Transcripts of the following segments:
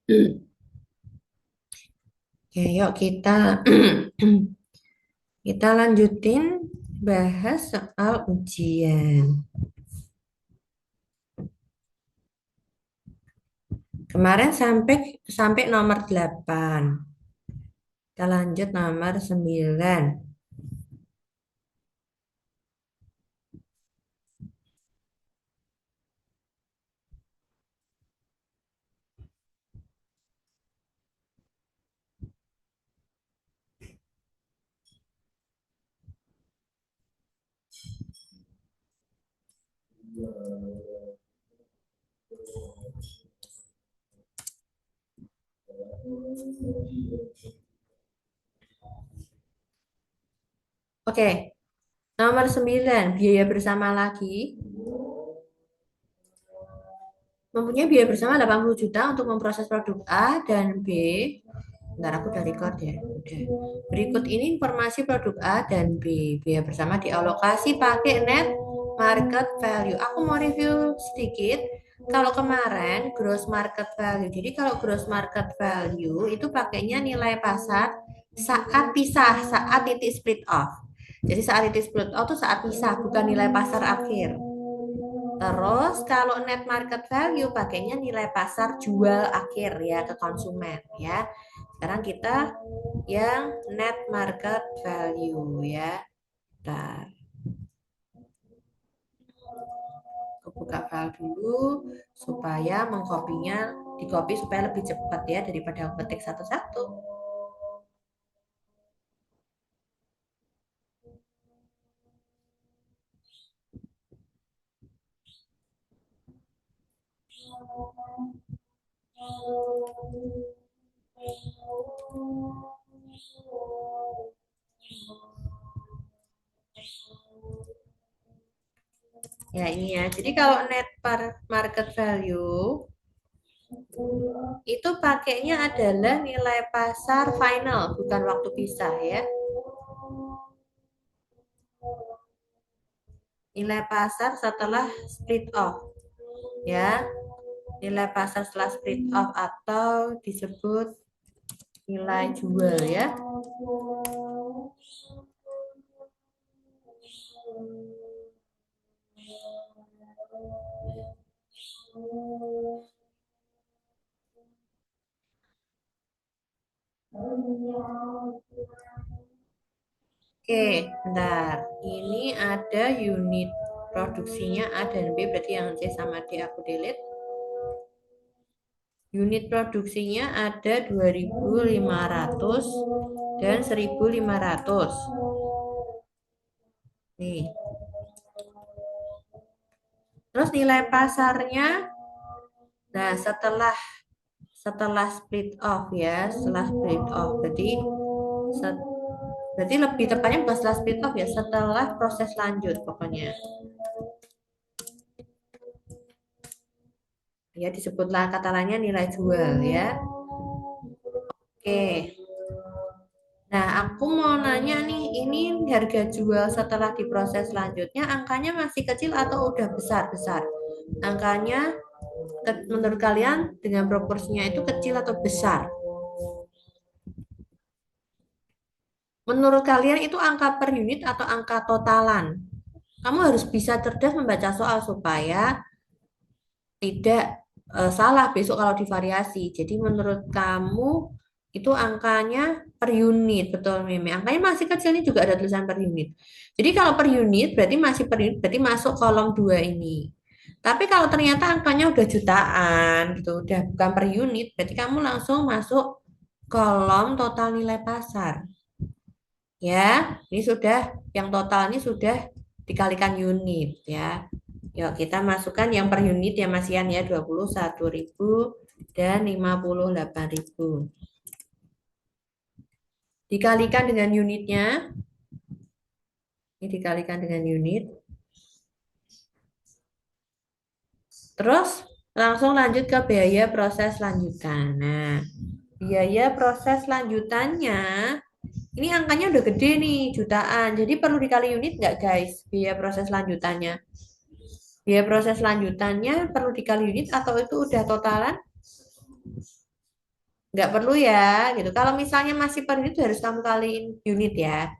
Oke, yuk kita kita lanjutin bahas soal ujian. Kemarin sampai sampai nomor 8. Kita lanjut nomor 9. Oke, nomor 9 biaya bersama lagi. Mempunyai biaya bersama 80 juta untuk memproses produk A dan B. Bentar, aku udah record ya. Udah. Berikut ini informasi produk A dan B. Biaya bersama dialokasi pakai net market value. Aku mau review sedikit. Kalau kemarin gross market value. Jadi kalau gross market value itu pakainya nilai pasar saat pisah, saat titik split off. Jadi saat titik split off itu saat pisah, bukan nilai pasar akhir. Terus kalau net market value pakainya nilai pasar jual akhir ya ke konsumen ya. Sekarang kita yang net market value ya. Bentar, aku buka file dulu supaya mengkopinya dikopi supaya lebih cepat ya daripada aku ketik satu-satu. Ya ini ya. Jadi kalau net market value itu pakainya adalah nilai pasar final bukan waktu pisah ya. Nilai pasar setelah split off ya, nilai pasar setelah split off atau disebut nilai jual ya. Oke, bentar. Ini ada unit produksinya A dan B, berarti yang C sama D aku delete. Unit produksinya ada 2.500 dan 1.500. Nih. Terus nilai pasarnya, nah setelah split off ya, setelah split off. Berarti lebih tepatnya bukan setelah split off ya, setelah proses lanjut pokoknya. Ya disebutlah kata lainnya nilai jual ya. Oke. Nah, aku mau nanya nih, ini harga jual setelah diproses selanjutnya angkanya masih kecil atau udah besar-besar? Angkanya menurut kalian dengan proporsinya itu kecil atau besar? Menurut kalian itu angka per unit atau angka totalan? Kamu harus bisa cerdas membaca soal supaya tidak salah besok kalau divariasi. Jadi menurut kamu itu angkanya per unit, betul Mimi. Angkanya masih kecil ini juga ada tulisan per unit. Jadi kalau per unit berarti masih per unit, berarti masuk kolom 2 ini. Tapi kalau ternyata angkanya udah jutaan gitu, udah bukan per unit, berarti kamu langsung masuk kolom total nilai pasar. Ya, ini sudah yang total ini sudah dikalikan unit ya. Yuk kita masukkan yang per unit ya Mas Yan ya 21.000 dan 58.000. Dikalikan dengan unitnya. Ini dikalikan dengan unit. Terus langsung lanjut ke biaya proses lanjutan. Nah, biaya proses lanjutannya ini angkanya udah gede nih, jutaan. Jadi perlu dikali unit nggak guys? Biaya proses lanjutannya. Biaya proses lanjutannya perlu dikali unit atau itu udah totalan? Nggak perlu ya, gitu. Kalau misalnya masih per unit harus kamu kaliin unit ya.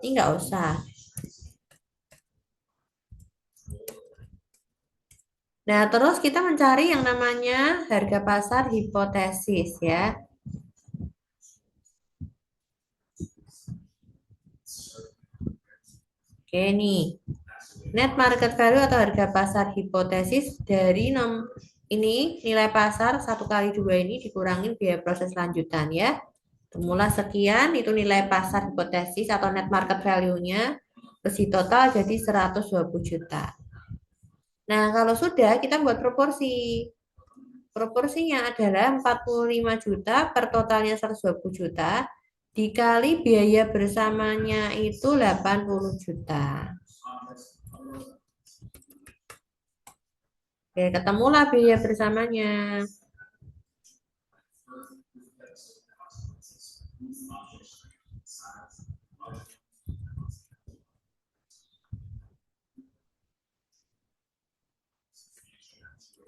Ini nggak usah. Nah, terus kita mencari yang namanya harga pasar hipotesis ya. Oke nih, net market value atau harga pasar hipotesis dari ini nilai pasar satu kali dua ini dikurangin biaya proses lanjutan ya. Semula sekian itu nilai pasar hipotesis atau net market value-nya. Besi total jadi 120 juta. Nah, kalau sudah kita buat proporsi. Proporsinya adalah 45 juta per totalnya 120 juta dikali biaya bersamanya itu 80 juta. Oke, ketemulah biaya bersamanya.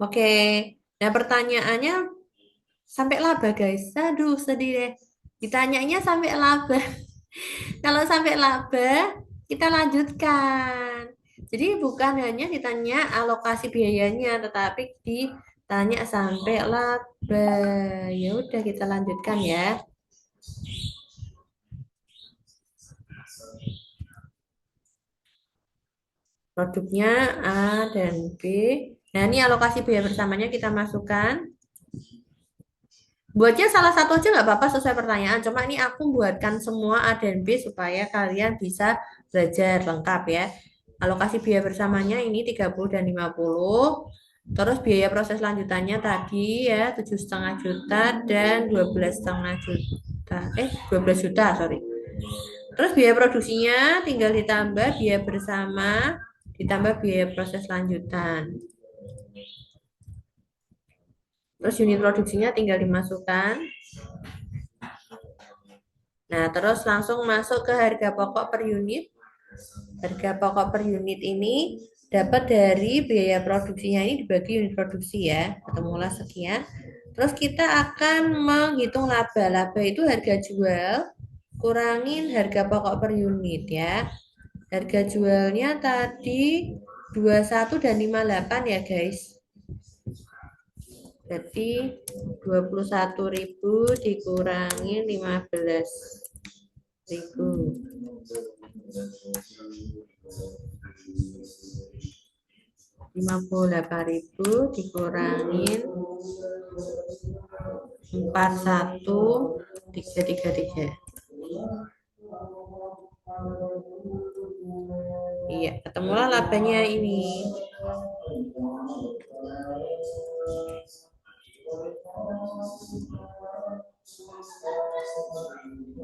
Oke, nah pertanyaannya sampai laba guys. Aduh, sedih deh. Ditanyanya sampai laba. Kalau sampai laba, kita lanjutkan. Jadi bukan hanya ditanya alokasi biayanya, tetapi ditanya sampai laba. Ya udah kita lanjutkan ya. Produknya A dan B. Nah, ini alokasi biaya bersamanya kita masukkan. Buatnya salah satu aja nggak apa-apa sesuai pertanyaan. Cuma ini aku buatkan semua A dan B supaya kalian bisa belajar lengkap ya. Alokasi biaya bersamanya ini 30 dan 50. Terus biaya proses lanjutannya tadi ya 7,5 juta dan 12,5 juta. 12 juta, sorry. Terus biaya produksinya tinggal ditambah biaya bersama ditambah biaya proses lanjutan. Terus unit produksinya tinggal dimasukkan. Nah, terus langsung masuk ke harga pokok per unit. Harga pokok per unit ini dapat dari biaya produksinya ini dibagi unit produksi ya. Ketemulah sekian. Terus kita akan menghitung laba. Laba itu harga jual kurangin harga pokok per unit ya. Harga jualnya tadi 21 dan 58 ya guys. Jadi 21.000 dikurangi 15.000. 58.000 dikurangin 41.333. Iya, ketemulah labanya ini.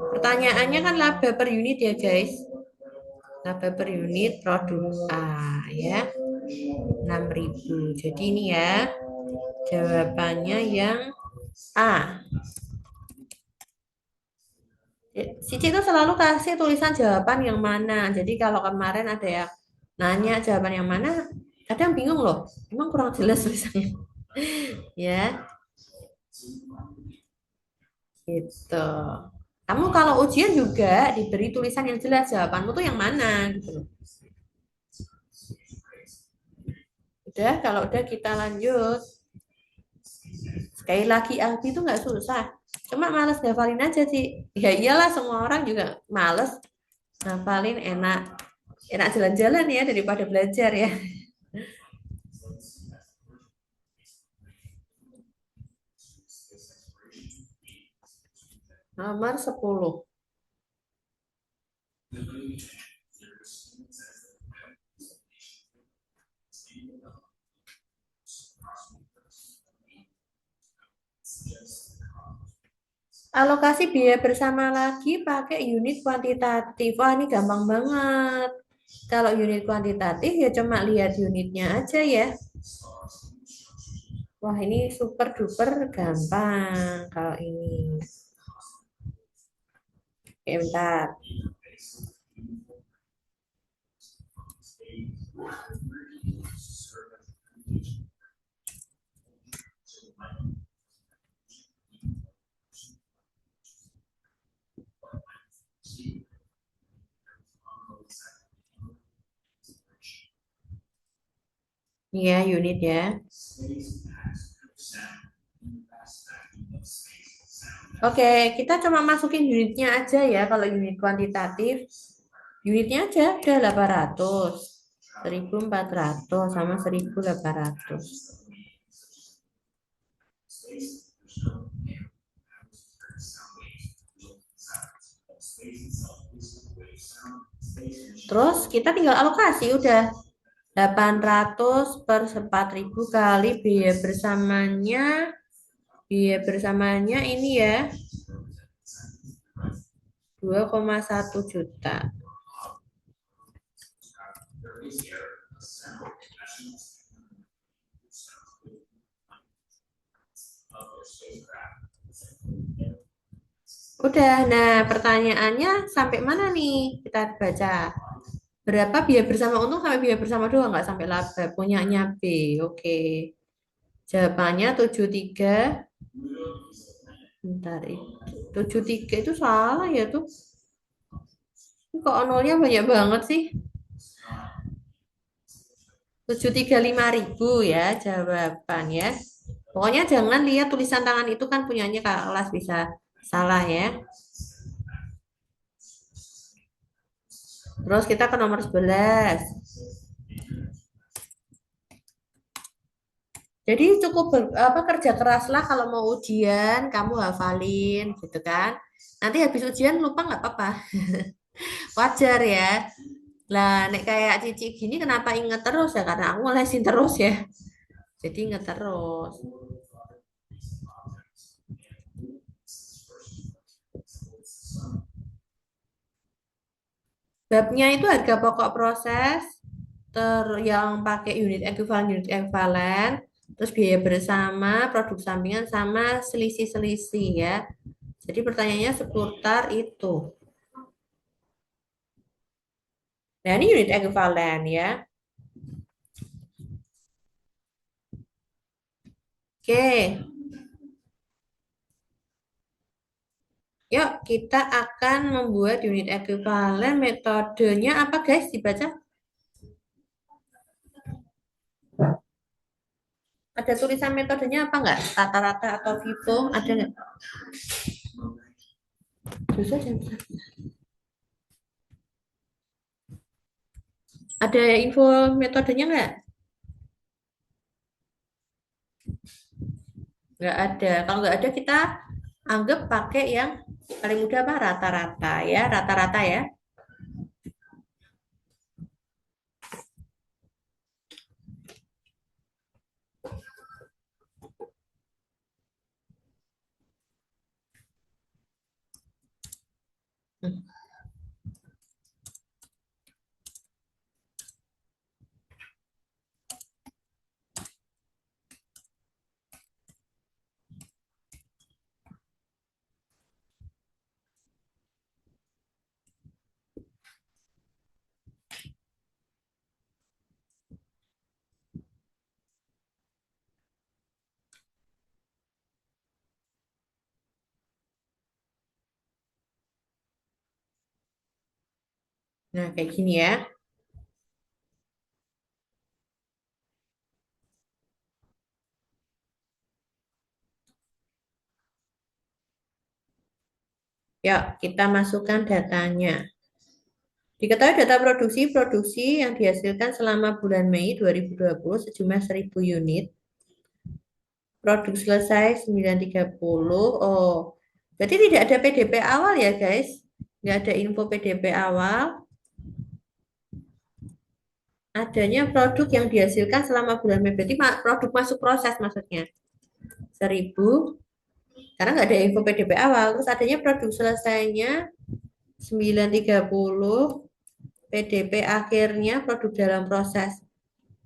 Pertanyaannya kan laba per unit ya guys. Laba per unit produk A ya. 6.000. Jadi ini ya jawabannya yang A. Cici itu selalu kasih tulisan jawaban yang mana. Jadi kalau kemarin ada yang nanya jawaban yang mana, kadang bingung loh. Emang kurang jelas tulisannya. Ya, gitu. Kamu kalau ujian juga diberi tulisan yang jelas jawabanmu tuh yang mana gitu loh. Udah, kalau udah kita lanjut. Sekali lagi Alfi itu nggak susah. Cuma males ngafalin aja sih. Ya iyalah semua orang juga males ngafalin enak. Enak jalan-jalan ya daripada belajar ya. Nomor 10. Alokasi biaya bersama lagi pakai unit kuantitatif. Wah, ini gampang banget. Kalau unit kuantitatif ya cuma lihat unitnya aja ya. Wah, ini super duper gampang kalau ini. Oke, bentar. Iya, unit ya. Oke, kita cuma masukin unitnya aja ya. Kalau unit kuantitatif, unitnya aja udah 800, 1400 sama 1800. Terus kita tinggal alokasi udah 800 per 4000 kali biaya bersamanya ini ya 2,1 juta. Udah, nah pertanyaannya sampai mana nih kita baca? Berapa biaya bersama untung sampai biaya bersama doang nggak sampai laba punyanya B. Oke. Jawabannya 73. Bentar itu. 73 itu salah ya tuh. Kok nolnya banyak banget sih? 735.000 ya jawaban ya. Pokoknya jangan lihat tulisan tangan itu kan punyanya Kak Kelas bisa salah ya. Terus kita ke nomor 11. Jadi cukup kerja keras lah kalau mau ujian kamu hafalin gitu kan. Nanti habis ujian lupa nggak apa-apa. Wajar ya. Lah nek kayak Cici gini kenapa inget terus ya karena aku lesin terus ya. Jadi inget terus. Babnya itu harga pokok proses yang pakai unit ekuivalen, terus biaya bersama, produk sampingan sama selisih-selisih ya. Jadi pertanyaannya seputar itu. Nah, ini unit ekuivalen ya. Oke, yuk kita akan membuat unit ekuivalen. Metodenya apa guys? Dibaca. Ada tulisan metodenya apa nggak? Rata-rata atau FIFO? Ada nggak? Susah jam. Ada info metodenya nggak? Nggak ada. Kalau nggak ada kita anggap pakai yang paling mudah apa? Rata-rata ya. Rata-rata ya. Hmm. Nah, kayak gini ya. Yuk, kita masukkan datanya. Diketahui data produksi yang dihasilkan selama bulan Mei 2020 sejumlah 1.000 unit. Produk selesai 930. Oh, berarti tidak ada PDP awal ya guys? Nggak ada info PDP awal. Adanya produk yang dihasilkan selama bulan Mei. Berarti produk masuk proses maksudnya. 1.000. Karena nggak ada info PDP awal. Terus adanya produk selesainya 930. PDP akhirnya produk dalam proses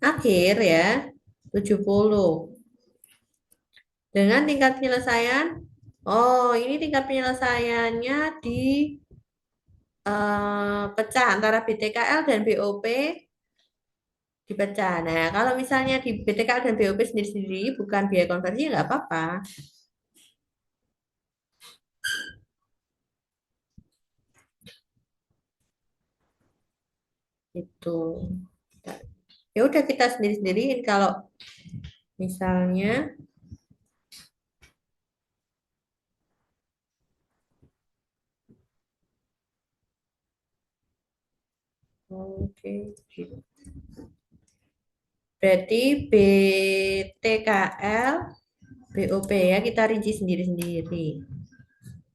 akhir ya 70. Dengan tingkat penyelesaian, oh ini tingkat penyelesaiannya di pecah antara BTKL dan BOP dipecah. Nah, kalau misalnya di BTKL dan BOP sendiri-sendiri bukan biaya konversi nggak apa-apa. Itu. Ya udah kita sendiri-sendiriin kalau misalnya oke gitu. Berarti BTKL, BOP ya kita rinci sendiri-sendiri.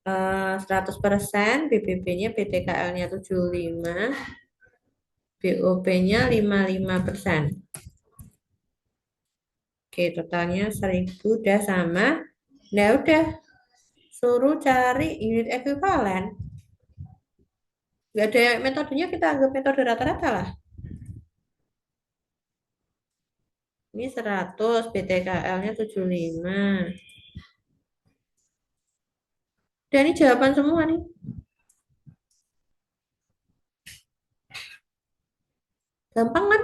100% BBB-nya BTKL-nya 75, BOP-nya 55%. Oke, totalnya 1000 udah sama. Nah, udah suruh cari unit ekuivalen. Nggak ada metodenya, kita anggap metode rata-rata lah. Ini 100, BTKL-nya 75. Dan ini jawaban semua nih. Gampang kan?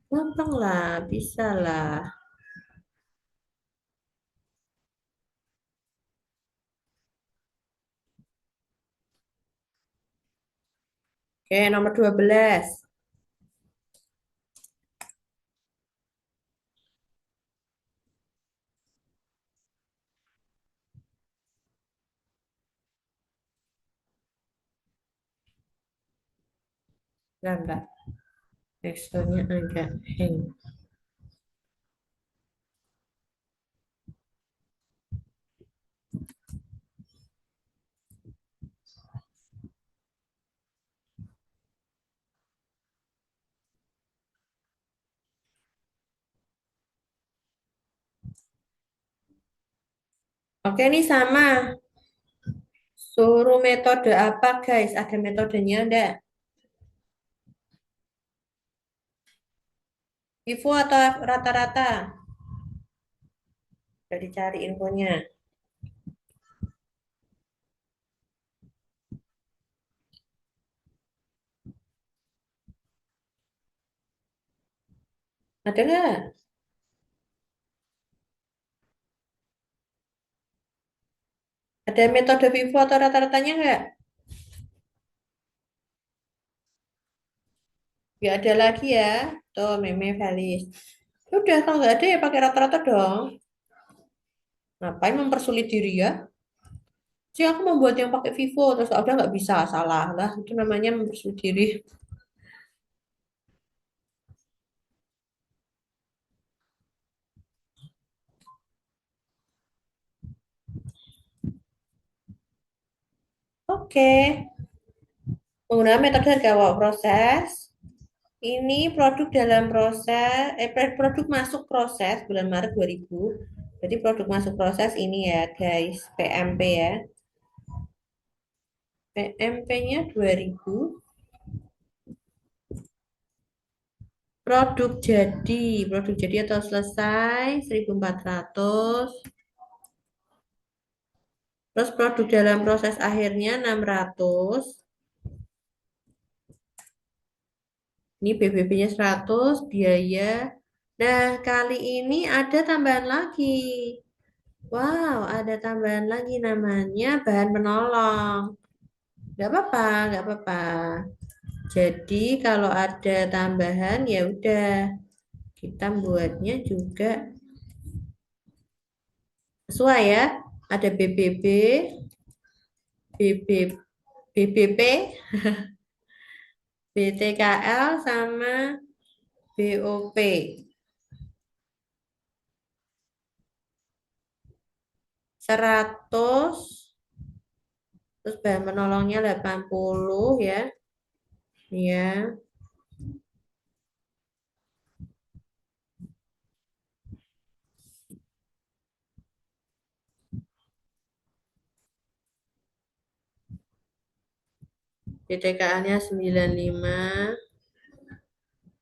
Gampang lah, bisa lah. Oke, nomor 12. Enggak. Excelnya agak hang. Oke, ini sama. Suruh metode apa, guys? Ada metodenya enggak? Vivo atau rata-rata? Udah dicari infonya. Ada nggak? Ada metode Vivo atau rata-ratanya nggak? Nggak ada lagi ya. Tuh, meme Valis. Udah, kalau nggak ada ya pakai rata-rata dong. Ngapain mempersulit diri ya? Sih aku membuat yang pakai Vivo, terus udah nggak bisa, salah lah. Itu namanya mempersulit diri. Oke, menggunakan metode harga awal proses. Ini produk dalam proses, produk masuk proses bulan Maret 2000. Jadi produk masuk proses ini ya guys, PMP ya. PMP-nya 2000. Produk jadi atau selesai 1400. Terus produk dalam proses akhirnya 600. Ini BBB-nya 100, biaya. Nah, kali ini ada tambahan lagi. Wow, ada tambahan lagi namanya bahan penolong. Nggak apa-apa, nggak apa-apa. Jadi kalau ada tambahan ya udah kita buatnya juga sesuai ya. Ada BBB, BB, BBP, BTKL sama BOP. 100, terus bahan penolongnya 80 ya. Ya, BTKL-nya 95,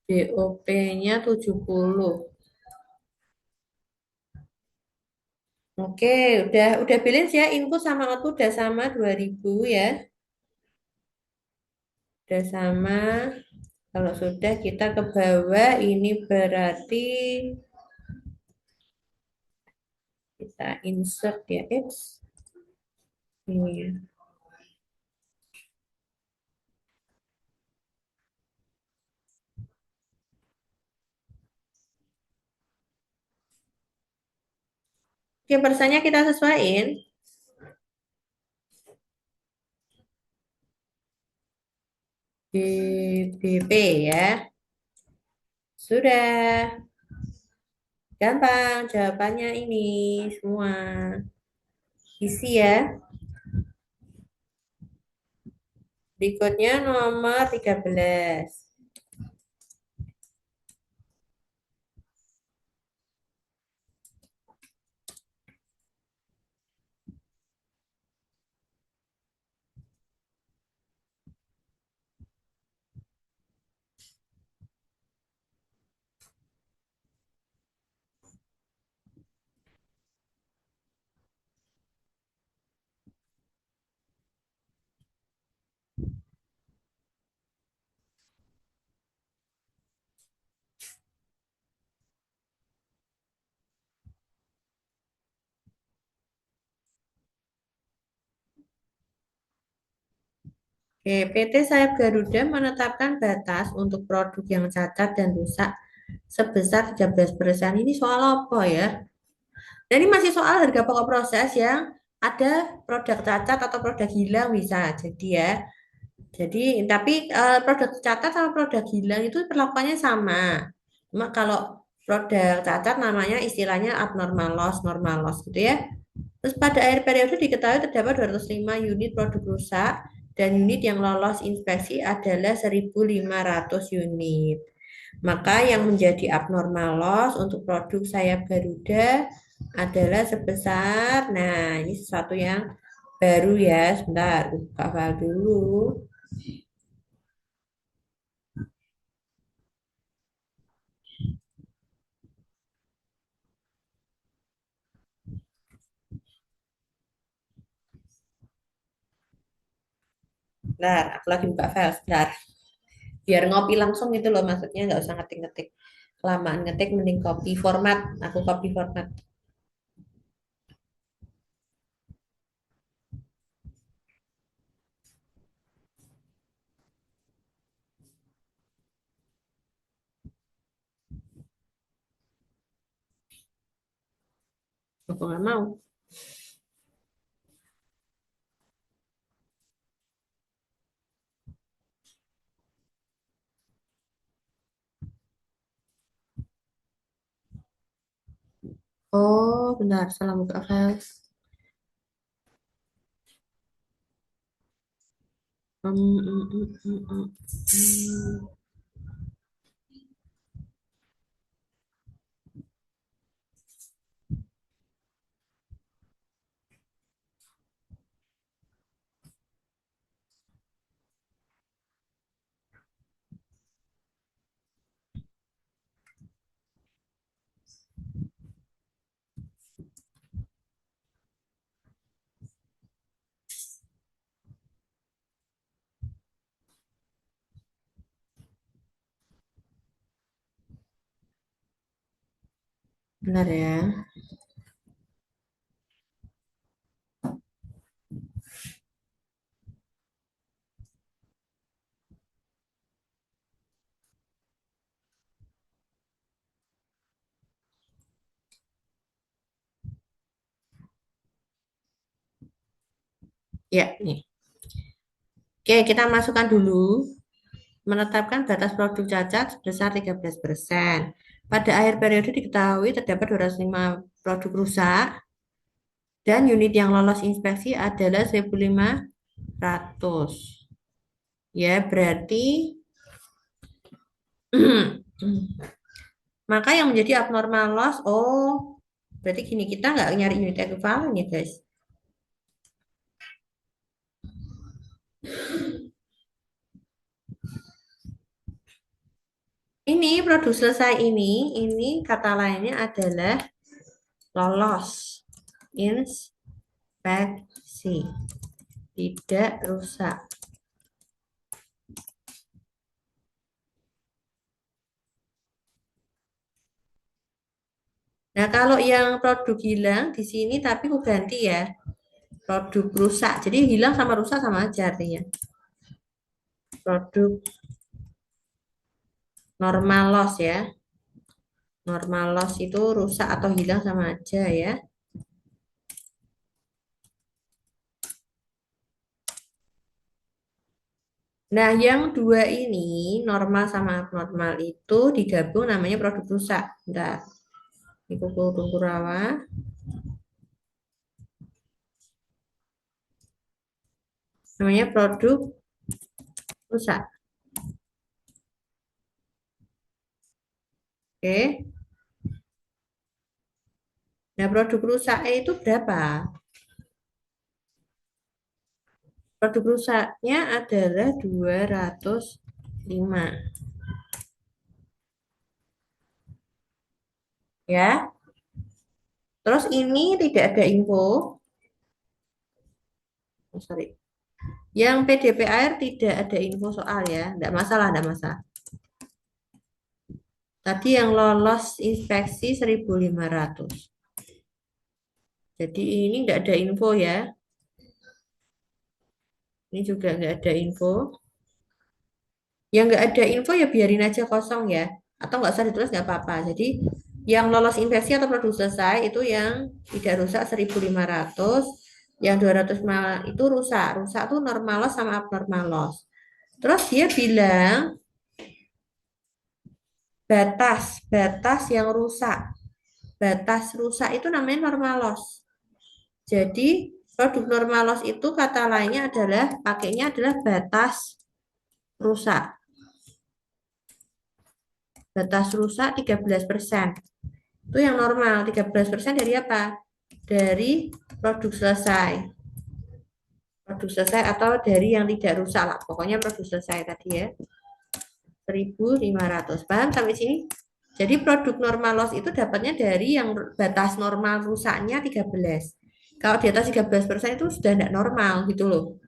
BOP-nya 70. Oke, udah balance ya. Input sama output udah sama 2000 ya. Udah sama. Kalau sudah kita ke bawah, ini berarti kita insert ya. Ini ya. Oke, persennya kita sesuaiin. BBP ya. Sudah. Gampang jawabannya ini semua. Isi ya. Berikutnya nomor 13. Oke, PT Sayap Garuda menetapkan batas untuk produk yang cacat dan rusak sebesar 13%. Ini soal apa ya? Dan ini masih soal harga pokok proses yang ada produk cacat atau produk hilang bisa jadi ya. Jadi tapi produk cacat sama produk hilang itu perlakuannya sama. Cuma kalau produk cacat namanya istilahnya abnormal loss, normal loss gitu ya. Terus pada akhir periode diketahui terdapat 205 unit produk rusak dan unit yang lolos inspeksi adalah 1.500 unit. Maka yang menjadi abnormal loss untuk produk sayap Garuda adalah sebesar, nah ini sesuatu yang baru ya, sebentar, buka file dulu. Bentar, aku lagi buka file, sebentar. Biar ngopi langsung gitu loh, maksudnya nggak usah ngetik-ngetik. Kelamaan ngetik, mending copy format. Aku copy format. Aku nggak mau. Oh, benar, salah buka file. Hmm, hmm, hmm, hmm, hmm. Hmm, benar ya. Ya, nih. Oke, kita masukkan dulu. Menetapkan batas produk cacat sebesar 13%. Pada akhir periode diketahui terdapat 205 produk rusak dan unit yang lolos inspeksi adalah 1.500. Ya, berarti maka yang menjadi abnormal loss, oh, berarti gini, kita nggak nyari unit ekuivalen ya, guys. Ini produk selesai ini kata lainnya adalah lolos inspeksi, tidak rusak. Nah, kalau yang produk hilang di sini tapi aku ganti ya, produk rusak. Jadi hilang sama rusak sama aja artinya. Produk normal loss ya. Normal loss itu rusak atau hilang sama aja ya. Nah, yang dua ini, normal sama abnormal itu digabung namanya produk rusak. Bentar, ini kuku rawa. Namanya produk rusak. Oke. Nah, produk rusaknya itu berapa? Produk rusaknya adalah 205. Ya. Terus ini tidak ada info. Oh, sorry. Yang PDPAR tidak ada info soal ya. Tidak masalah, tidak masalah. Tadi yang lolos inspeksi 1.500. Jadi ini tidak ada info ya. Ini juga nggak ada info. Yang nggak ada info ya biarin aja kosong ya. Atau nggak usah ditulis nggak apa-apa. Jadi yang lolos inspeksi atau produk selesai itu yang tidak rusak 1.500. Yang 200 itu rusak. Rusak tuh normal loss sama abnormal loss. Terus dia bilang batas yang rusak. Batas rusak itu namanya normal loss. Jadi produk normal loss itu kata lainnya adalah pakainya adalah batas rusak. Batas rusak 13%. Itu yang normal. 13% dari apa? Dari produk selesai. Produk selesai atau dari yang tidak rusak lah. Pokoknya produk selesai tadi ya. 1.500. Paham sampai sini? Jadi produk normal loss itu dapatnya dari yang batas normal rusaknya 13. Kalau di atas 13% itu sudah tidak normal gitu loh.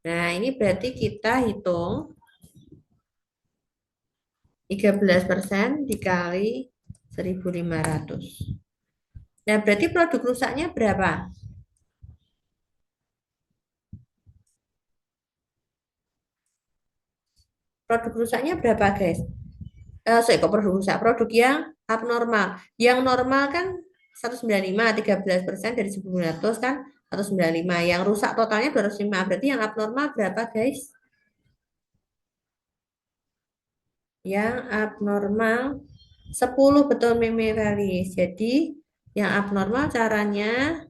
Nah, ini berarti kita hitung 13% dikali 1.500. Nah, berarti produk rusaknya berapa? Produk rusaknya berapa, guys? Saya kok produk rusak? Produk yang abnormal. Yang normal kan 195, 13% dari 1.900 kan 195. Yang rusak totalnya 205. Berarti yang abnormal berapa, guys? Yang abnormal 10 betul Meme Felis. Jadi yang abnormal caranya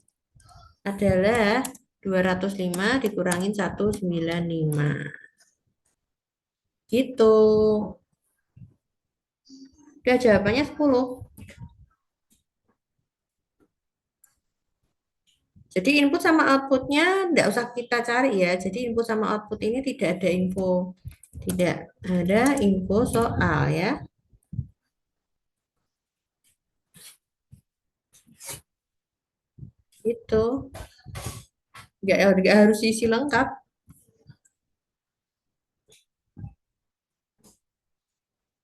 adalah 205 dikurangin 195. Gitu. Udah jawabannya 10. Jadi input sama outputnya tidak usah kita cari ya. Jadi input sama output ini tidak ada info. Tidak ada info soal ya. Itu. Nggak harus isi lengkap.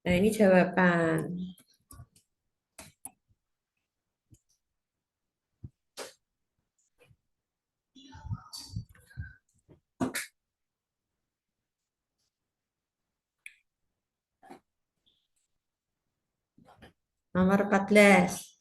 Nah ini jawaban. Nomor 14.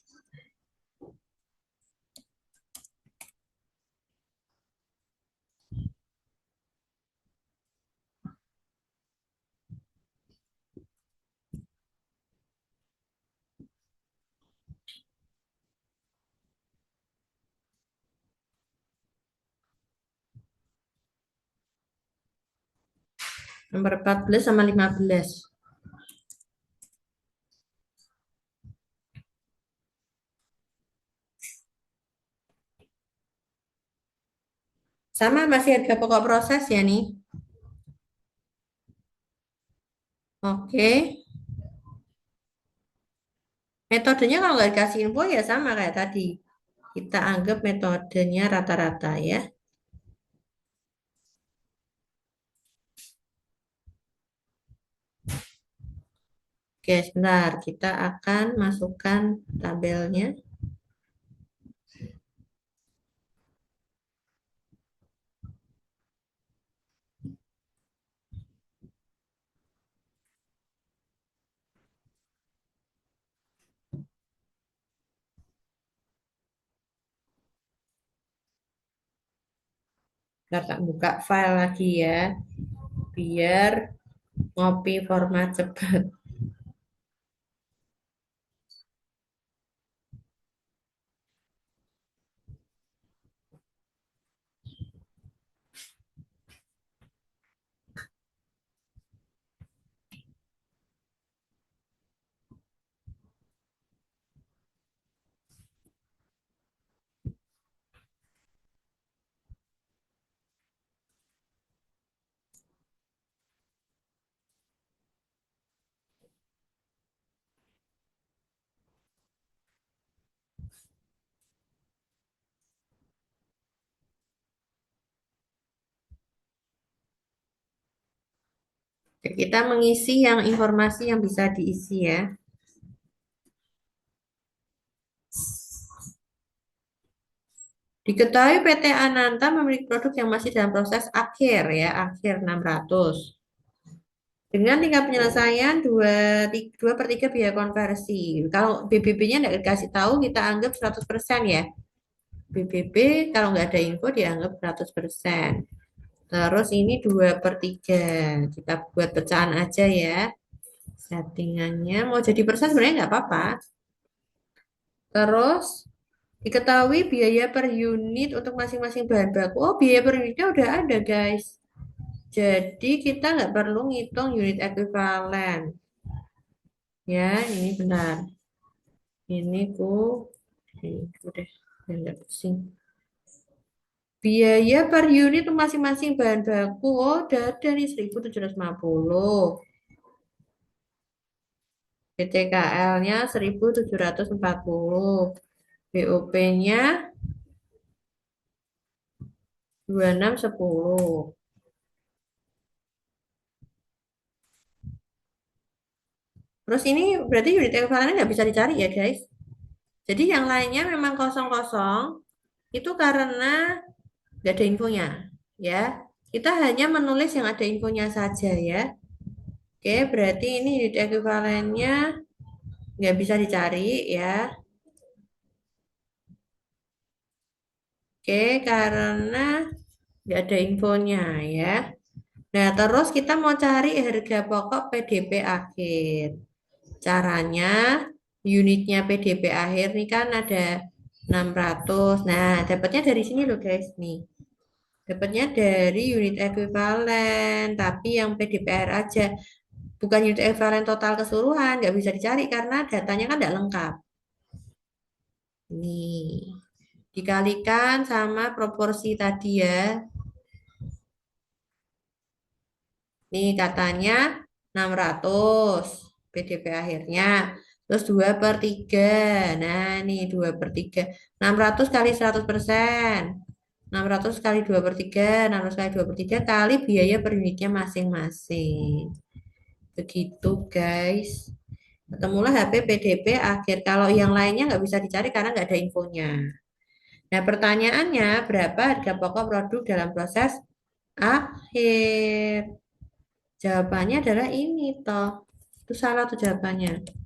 Nomor 14 sama 15. Sama masih harga pokok proses ya nih. Oke. Metodenya kalau nggak dikasih info ya sama kayak tadi. Kita anggap metodenya rata-rata ya. Oke, sebentar. Kita akan masukkan tabelnya. Ntar tak buka file lagi ya, biar ngopi format cepat. Oke, kita mengisi yang informasi yang bisa diisi ya. Diketahui PT Ananta memiliki produk yang masih dalam proses akhir ya, akhir 600. Dengan tingkat penyelesaian 2 per 3 biaya konversi. Kalau BBB-nya nggak dikasih tahu, kita anggap 100% ya. BBB kalau nggak ada info dianggap 100%. Terus ini 2 per 3. Kita buat pecahan aja ya. Settingannya mau jadi persen sebenarnya nggak apa-apa. Terus diketahui biaya per unit untuk masing-masing bahan baku. Oh, biaya per unitnya udah ada, guys. Jadi kita nggak perlu ngitung unit ekuivalen. Ya, ini benar. Ini ini udah nggak pusing. Biaya per unit untuk masing-masing bahan baku. Oh, udah ada nih 1.750. PTKL-nya 1.740. BOP-nya 2610. Terus ini berarti unit ekuivalennya nggak bisa dicari ya, guys. Jadi yang lainnya memang kosong-kosong. Itu karena nggak ada infonya. Ya, kita hanya menulis yang ada infonya saja ya. Oke, berarti ini unit ekuivalennya nggak bisa dicari ya. Oke, karena nggak ada infonya ya. Nah, terus kita mau cari harga pokok PDP akhir. Caranya unitnya PDP akhir nih kan ada 600. Nah, dapatnya dari sini loh guys nih. Dapatnya dari unit ekuivalen, tapi yang PDPR aja. Bukan unit ekuivalen total keseluruhan, nggak bisa dicari karena datanya kan nggak lengkap. Nih, dikalikan sama proporsi tadi ya. Nih katanya 600 PDP akhirnya. Terus 2 per 3. Nah, nih 2 per 3. 600 kali 100%. 600 kali 2 per 3. 600 kali 2 per 3 kali biaya per unitnya masing-masing. Begitu guys. Ketemulah HP PDP akhir. Kalau yang lainnya nggak bisa dicari karena nggak ada infonya. Nah, pertanyaannya berapa harga pokok produk dalam proses akhir? Jawabannya adalah ini toh. Itu salah tuh jawabannya.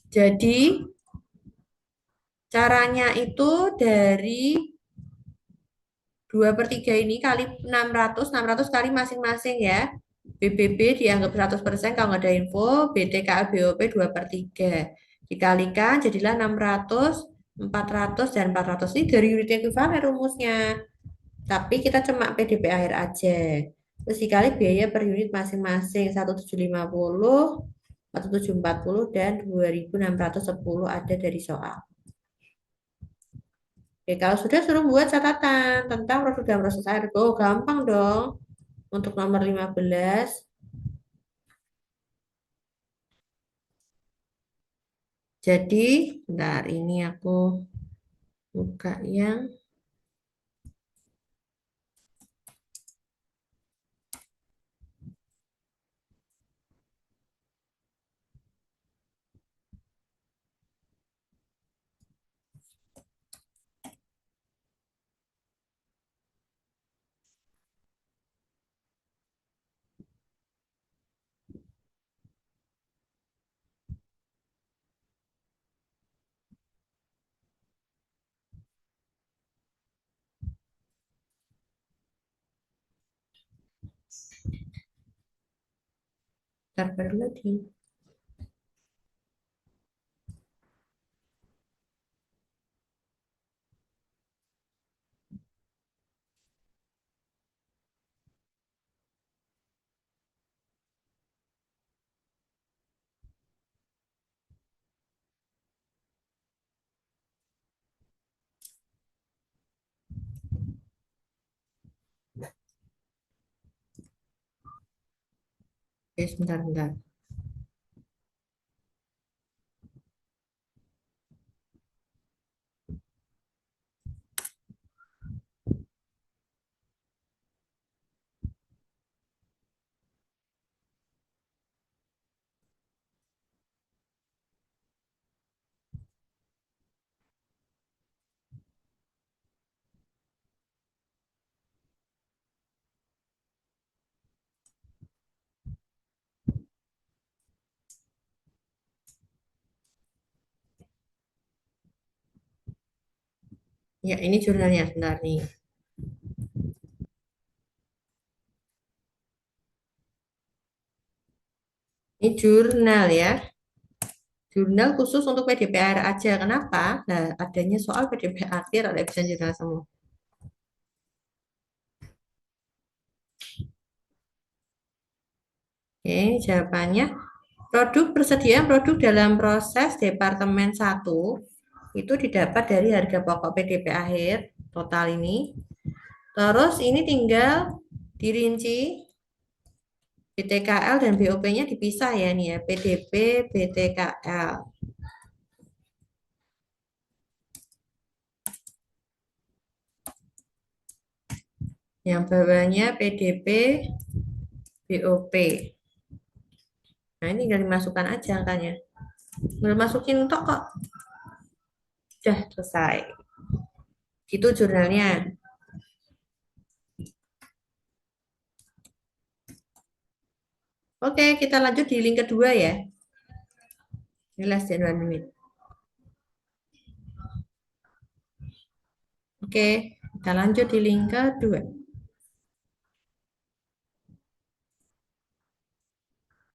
Jadi caranya itu dari 2 per 3 ini kali 600 kali masing-masing ya. BBB dianggap 100% kalau nggak ada info, BTKL BOP 2 per 3. Dikalikan jadilah 600, 400, dan 400. Ini dari unit ekuivalen rumusnya. Tapi kita cuma PDP akhir aja. Terus dikali biaya per unit masing-masing 1.750, 1.740 dan 2.610 ada dari soal. Oke, kalau sudah suruh buat catatan tentang produk dan proses ergo, gampang dong untuk nomor 15. Jadi, bentar ini aku buka yang Ntar baru lagi. Oke, sebentar, bentar. Ya, ini jurnalnya sebentar nih. Ini jurnal ya. Jurnal khusus untuk PDPR aja. Kenapa? Nah, adanya soal PDPR ada bisa jurnal semua. Oke, jawabannya. Persediaan produk dalam proses Departemen satu itu didapat dari harga pokok PDP akhir total ini. Terus ini tinggal dirinci BTKL dan BOP-nya dipisah ya nih ya, PDP, BTKL. Yang bawahnya PDP, BOP. Nah, ini tinggal dimasukkan aja angkanya. Tinggal masukin tok kok. Sudah selesai. Itu jurnalnya. Oke, kita lanjut di link kedua ya. Ini less than 1 minute. Oke, kita lanjut di link kedua.